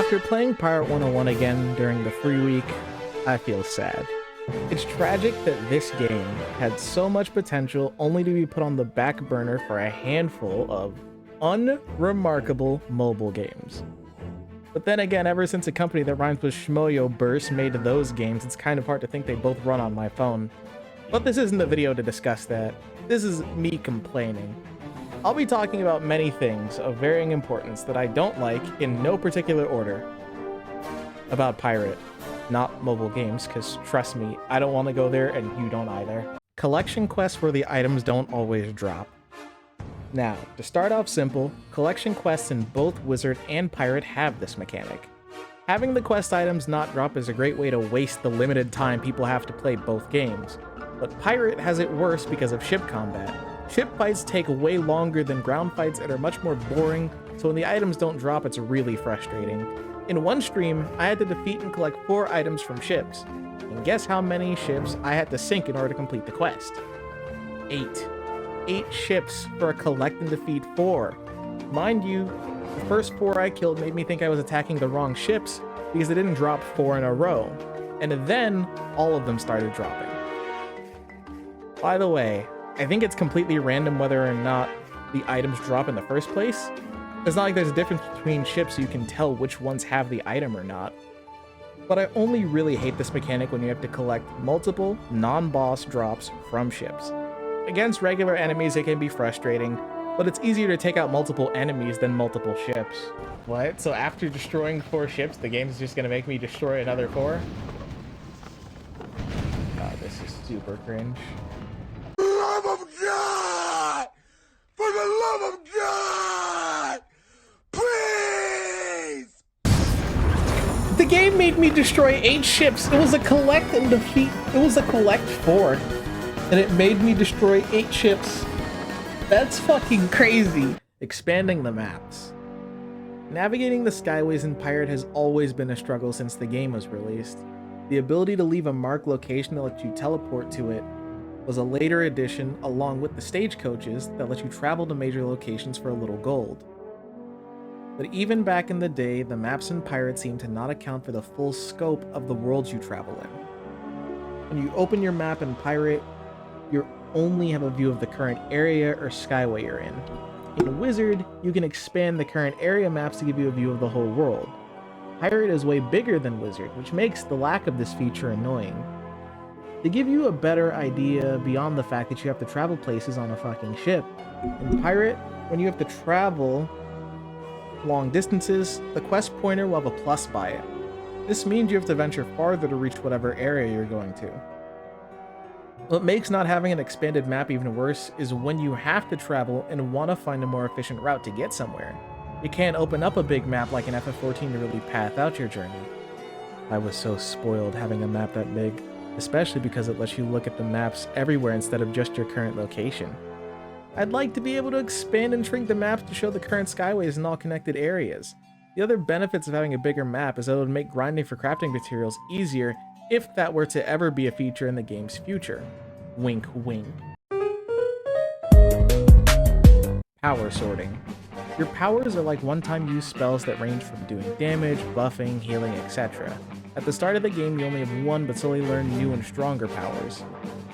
After playing Pirate 101 again during the free week, I feel sad. It's tragic that this game had so much potential only to be put on the back burner for a handful of unremarkable mobile games. But then again, ever since a company that rhymes with Shmoyo Burst made those games, it's kind of hard to think they both run on my phone. But this isn't the video to discuss that. This is me complaining. I'll be talking about many things of varying importance that I don't like in no particular order about Pirate, not mobile games, because trust me, I don't want to go there and you don't either. Collection quests where the items don't always drop. Now, to start off simple, collection quests in both Wizard and Pirate have this mechanic. Having the quest items not drop is a great way to waste the limited time people have to play both games. But Pirate has it worse because of ship combat. Ship fights take way longer than ground fights and are much more boring, so when the items don't drop, it's really frustrating. In one stream, I had to defeat and collect 4 items from ships. And guess how many ships I had to sink in order to complete the quest? 8. 8 ships for a collect and defeat 4. Mind you, the first 4 I killed made me think I was attacking the wrong ships because they didn't drop 4 in a row. And then, all of them started dropping. By the way, I think it's completely random whether or not the items drop in the first place. It's not like there's a difference between ships so you can tell which ones have the item or not. But I only really hate this mechanic when you have to collect multiple non-boss drops from ships. Against regular enemies it can be frustrating, but it's easier to take out multiple enemies than multiple ships. What? So after destroying 4 ships, the game's just gonna make me destroy another 4? God, this is super cringe. Love of God! For the love of God! Please! The game made me destroy 8 ships. It was a collect and defeat. It was a collect 4. And it made me destroy 8 ships. That's fucking crazy. Expanding the maps. Navigating the skyways in Pirate has always been a struggle since the game was released. The ability to leave a marked location that lets you teleport to it was a later addition along with the stagecoaches that let you travel to major locations for a little gold. But even back in the day, the maps in Pirate seem to not account for the full scope of the worlds you travel in. When you open your map in Pirate, you only have a view of the current area or skyway you're in. In Wizard, you can expand the current area maps to give you a view of the whole world. Pirate is way bigger than Wizard, which makes the lack of this feature annoying. To give you a better idea beyond the fact that you have to travel places on a fucking ship, in Pirate, when you have to travel long distances, the quest pointer will have a plus by it. This means you have to venture farther to reach whatever area you're going to. What makes not having an expanded map even worse is when you have to travel and want to find a more efficient route to get somewhere. You can't open up a big map like an FF14 to really path out your journey. I was so spoiled having a map that big, especially because it lets you look at the maps everywhere instead of just your current location. I'd like to be able to expand and shrink the maps to show the current skyways in all connected areas. The other benefits of having a bigger map is that it would make grinding for crafting materials easier if that were to ever be a feature in the game's future. Wink wink. Power sorting. Your powers are like one-time use spells that range from doing damage, buffing, healing, etc. At the start of the game, you only have 1 but slowly learn new and stronger powers.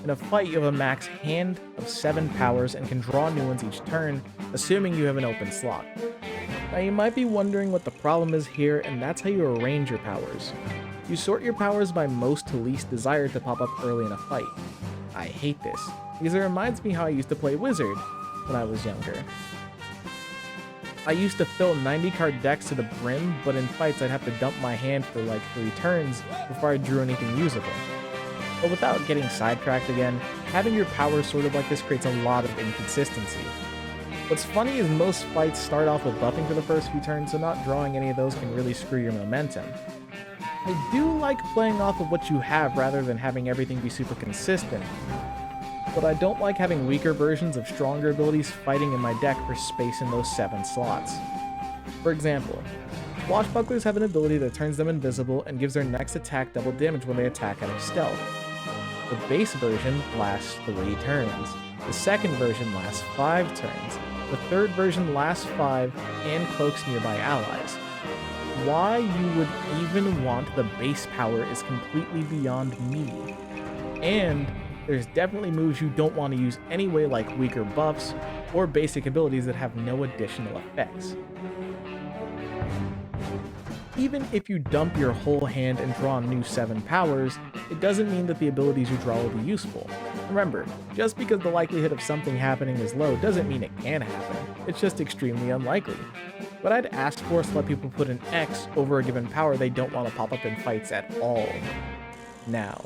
In a fight, you have a max hand of 7 powers and can draw new ones each turn, assuming you have an open slot. Now you might be wondering what the problem is here, and that's how you arrange your powers. You sort your powers by most to least desired to pop up early in a fight. I hate this, because it reminds me how I used to play Wizard when I was younger. I used to fill 90 card decks to the brim, but in fights I'd have to dump my hand for like 3 turns before I drew anything usable. But without getting sidetracked again, having your powers sorted like this creates a lot of inconsistency. What's funny is most fights start off with buffing for the first few turns, so not drawing any of those can really screw your momentum. I do like playing off of what you have rather than having everything be super consistent, but I don't like having weaker versions of stronger abilities fighting in my deck for space in those 7 slots. For example, Swashbucklers have an ability that turns them invisible and gives their next attack double damage when they attack out of stealth. The base version lasts 3 turns, the second version lasts 5 turns, the third version lasts 5 and cloaks nearby allies. Why you would even want the base power is completely beyond me. And there's definitely moves you don't want to use anyway, like weaker buffs or basic abilities that have no additional effects. Even if you dump your whole hand and draw new 7 powers, it doesn't mean that the abilities you draw will be useful. Remember, just because the likelihood of something happening is low doesn't mean it can happen, it's just extremely unlikely. What I'd ask for is to let people put an X over a given power they don't want to pop up in fights at all. Now,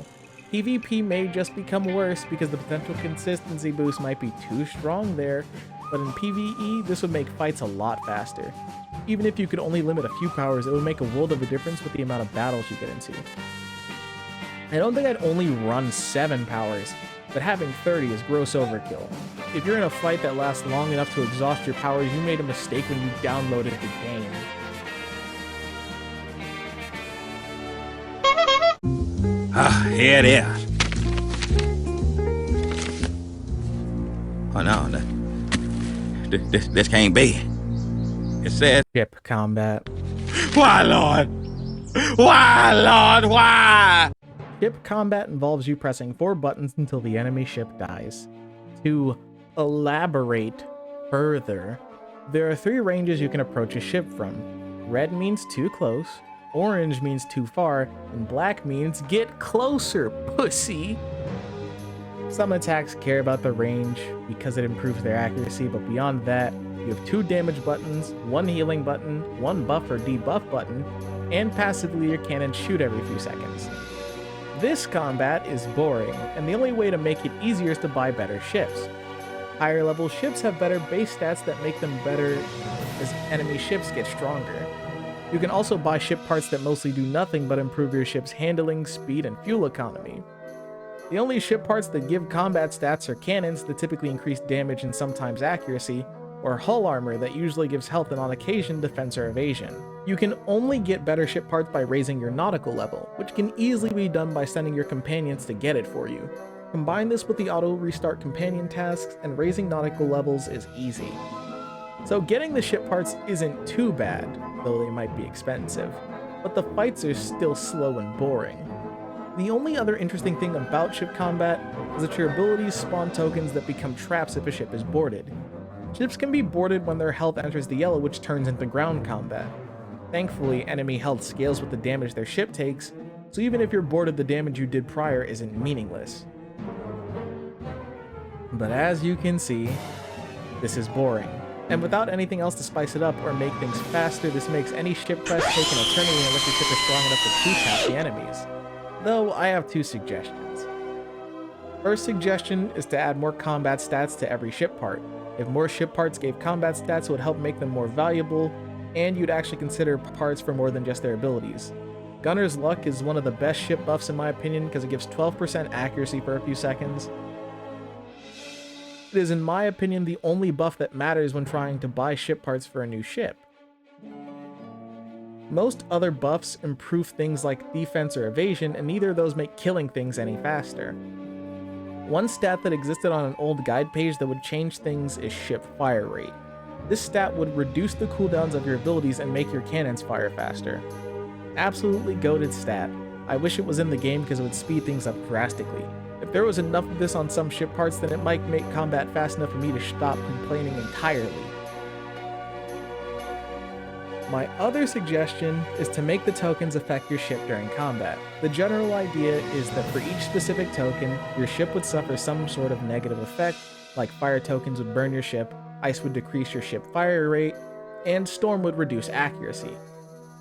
PvP may just become worse because the potential consistency boost might be too strong there, but in PvE, this would make fights a lot faster. Even if you could only limit a few powers, it would make a world of a difference with the amount of battles you get into. I don't think I'd only run 7 powers, but having 30 is gross overkill. If you're in a fight that lasts long enough to exhaust your powers, you made a mistake when you downloaded the game. Ah, here it is. Oh no, this can't be. It said Ship combat. why, Lord? Why, Lord? Why? Ship combat involves you pressing 4 buttons until the enemy ship dies. To elaborate further, there are 3 ranges you can approach a ship from. Red means too close, orange means too far, and black means get closer, pussy! Some attacks care about the range because it improves their accuracy, but beyond that, you have 2 damage buttons, 1 healing button, 1 buff or debuff button, and passively your cannons shoot every few seconds. This combat is boring, and the only way to make it easier is to buy better ships. Higher level ships have better base stats that make them better as enemy ships get stronger. You can also buy ship parts that mostly do nothing but improve your ship's handling, speed, and fuel economy. The only ship parts that give combat stats are cannons that typically increase damage and sometimes accuracy, or hull armor that usually gives health and on occasion defense or evasion. You can only get better ship parts by raising your nautical level, which can easily be done by sending your companions to get it for you. Combine this with the auto restart companion tasks, and raising nautical levels is easy. So getting the ship parts isn't too bad, though they might be expensive, but the fights are still slow and boring. The only other interesting thing about ship combat is that your abilities spawn tokens that become traps if a ship is boarded. Ships can be boarded when their health enters the yellow, which turns into ground combat. Thankfully, enemy health scales with the damage their ship takes, so even if you're boarded, the damage you did prior isn't meaningless. But as you can see, this is boring. And without anything else to spice it up or make things faster, this makes any ship press take an eternity unless your ship is strong enough to two-tap the enemies. Though I have 2 suggestions. First suggestion is to add more combat stats to every ship part. If more ship parts gave combat stats, it would help make them more valuable, and you'd actually consider parts for more than just their abilities. Gunner's Luck is one of the best ship buffs in my opinion because it gives 12% accuracy for a few seconds. It is in my opinion the only buff that matters when trying to buy ship parts for a new ship. Most other buffs improve things like defense or evasion, and neither of those make killing things any faster. One stat that existed on an old guide page that would change things is ship fire rate. This stat would reduce the cooldowns of your abilities and make your cannons fire faster. Absolutely goated stat. I wish it was in the game because it would speed things up drastically. If there was enough of this on some ship parts, then it might make combat fast enough for me to stop complaining entirely. My other suggestion is to make the tokens affect your ship during combat. The general idea is that for each specific token, your ship would suffer some sort of negative effect, like fire tokens would burn your ship, ice would decrease your ship fire rate, and storm would reduce accuracy.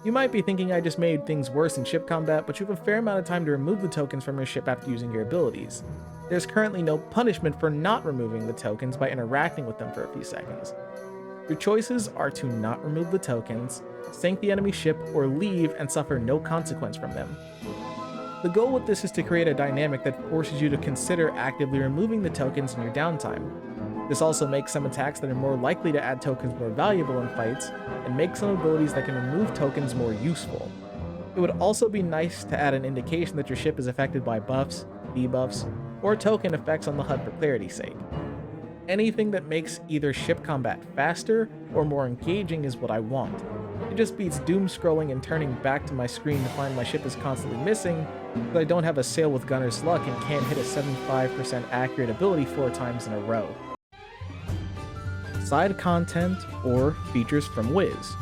You might be thinking I just made things worse in ship combat, but you have a fair amount of time to remove the tokens from your ship after using your abilities. There's currently no punishment for not removing the tokens by interacting with them for a few seconds. Your choices are to not remove the tokens, sink the enemy ship, or leave and suffer no consequence from them. The goal with this is to create a dynamic that forces you to consider actively removing the tokens in your downtime. This also makes some attacks that are more likely to add tokens more valuable in fights, and make some abilities that can remove tokens more useful. It would also be nice to add an indication that your ship is affected by buffs, debuffs, or token effects on the HUD for clarity's sake. Anything that makes either ship combat faster or more engaging is what I want. It It just beats doom scrolling and turning back to my screen to find my ship is constantly missing, but I don't have a sail with gunner's luck and can't hit a 75% accurate ability 4 times in a row. Side content or features from Wiz.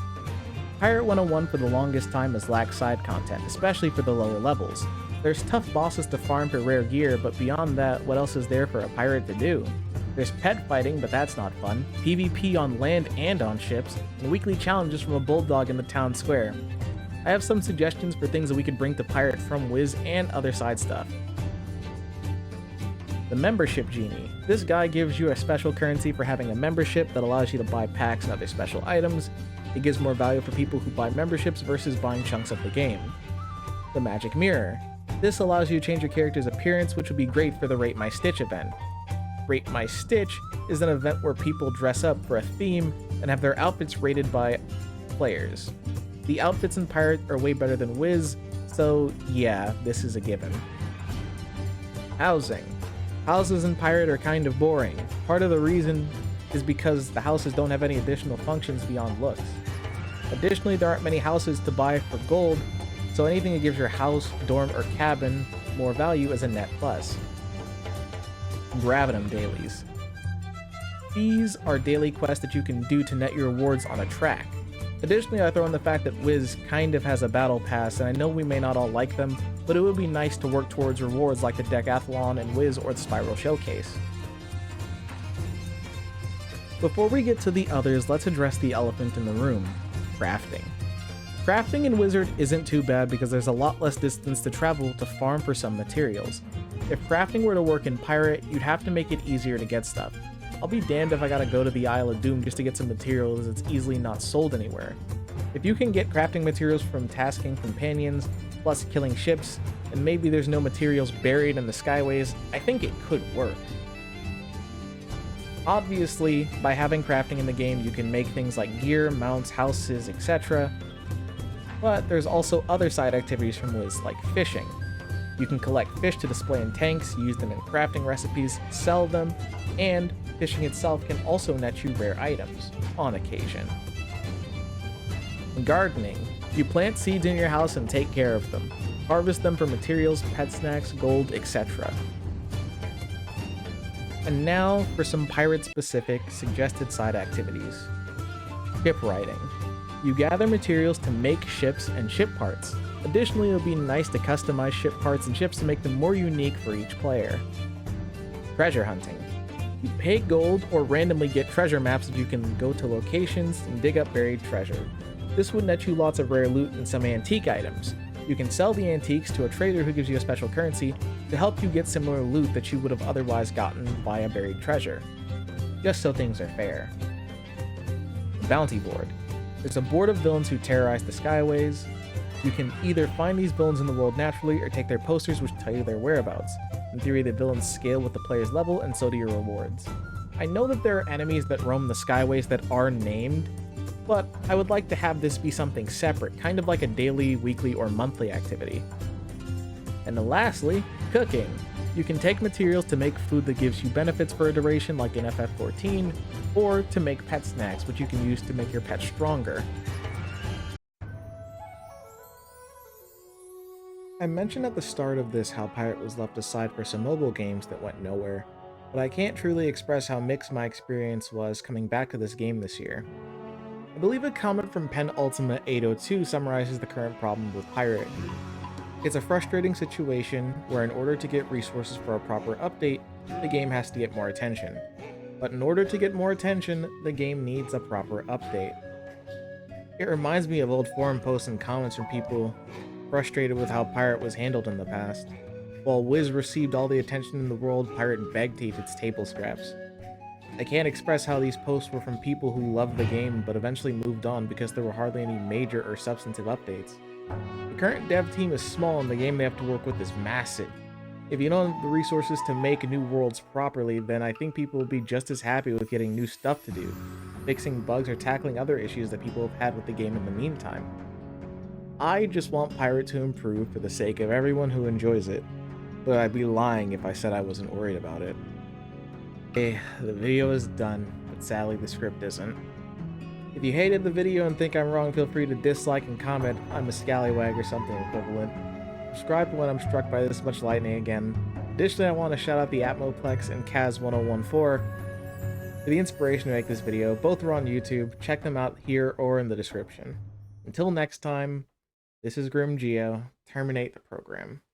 Pirate 101 for the longest time has lacked side content, especially for the lower levels. There's tough bosses to farm for rare gear, but beyond that, what else is there for a pirate to do? There's pet fighting, but that's not fun, PvP on land and on ships, and weekly challenges from a bulldog in the town square. I have some suggestions for things that we could bring to Pirate from Wiz and other side stuff. The Membership Genie. This guy gives you a special currency for having a membership that allows you to buy packs and other special items. It gives more value for people who buy memberships versus buying chunks of the game. The Magic Mirror. This allows you to change your character's appearance, which would be great for the Rate My Stitch event. Rate My Stitch is an event where people dress up for a theme and have their outfits rated by players. The outfits in Pirate are way better than Wiz, so yeah, this is a given. Housing. Houses in Pirate are kind of boring. Part of the reason is because the houses don't have any additional functions beyond looks. Additionally, there aren't many houses to buy for gold, so anything that gives your house, dorm, or cabin more value is a net plus. Gravitum dailies. These are daily quests that you can do to net your rewards on a track. Additionally, I throw in the fact that Wiz kind of has a battle pass, and I know we may not all like them, but it would be nice to work towards rewards like the Decathlon and Wiz or the Spiral Showcase. Before we get to the others, let's address the elephant in the room, crafting. Crafting in Wizard isn't too bad because there's a lot less distance to travel to farm for some materials. If crafting were to work in Pirate, you'd have to make it easier to get stuff. I'll be damned if I gotta go to the Isle of Doom just to get some materials that's easily not sold anywhere. If you can get crafting materials from tasking companions, plus killing ships, and maybe there's no materials buried in the skyways, I think it could work. Obviously, by having crafting in the game, you can make things like gear, mounts, houses, etc. But there's also other side activities from Wiz, like fishing. You can collect fish to display in tanks, use them in crafting recipes, sell them, and fishing itself can also net you rare items, on occasion. Gardening. You plant seeds in your house and take care of them. Harvest them for materials, pet snacks, gold, etc. And now for some pirate-specific suggested side activities. Shipwriting. You gather materials to make ships and ship parts. Additionally, it would be nice to customize ship parts and ships to make them more unique for each player. Treasure hunting. You pay gold or randomly get treasure maps that you can go to locations and dig up buried treasure. This would net you lots of rare loot and some antique items. You can sell the antiques to a trader who gives you a special currency to help you get similar loot that you would have otherwise gotten via buried treasure. Just so things are fair. Bounty board. There's a board of villains who terrorize the skyways. You can either find these villains in the world naturally or take their posters which tell you their whereabouts. In theory, the villains scale with the player's level and so do your rewards. I know that there are enemies that roam the skyways that are named, but I would like to have this be something separate, kind of like a daily, weekly, or monthly activity. And then lastly, cooking. You can take materials to make food that gives you benefits for a duration like in FF14, or to make pet snacks which you can use to make your pet stronger. I mentioned at the start of this how Pirate was left aside for some mobile games that went nowhere, but I can't truly express how mixed my experience was coming back to this game this year. I believe a comment from Penultimate 802 summarizes the current problem with Pirate. It's a frustrating situation where in order to get resources for a proper update, the game has to get more attention. But in order to get more attention, the game needs a proper update. It reminds me of old forum posts and comments from people frustrated with how Pirate was handled in the past. While Wiz received all the attention in the world, Pirate begged to eat its table scraps. I can't express how these posts were from people who loved the game but eventually moved on because there were hardly any major or substantive updates. The current dev team is small and the game they have to work with is massive. If you don't have the resources to make new worlds properly, then I think people will be just as happy with getting new stuff to do, fixing bugs or tackling other issues that people have had with the game in the meantime. I just want Pirate to improve for the sake of everyone who enjoys it, but I'd be lying if I said I wasn't worried about it. Okay, the video is done, but sadly the script isn't. If you hated the video and think I'm wrong, feel free to dislike and comment I'm a scallywag or something equivalent. Subscribe when I'm struck by this much lightning again. Additionally, I want to shout out the Atmoplex and Kaz1014 for the inspiration to make this video. Both are on YouTube. Check them out here or in the description. Until next time, this is Grim Geo. Terminate the program.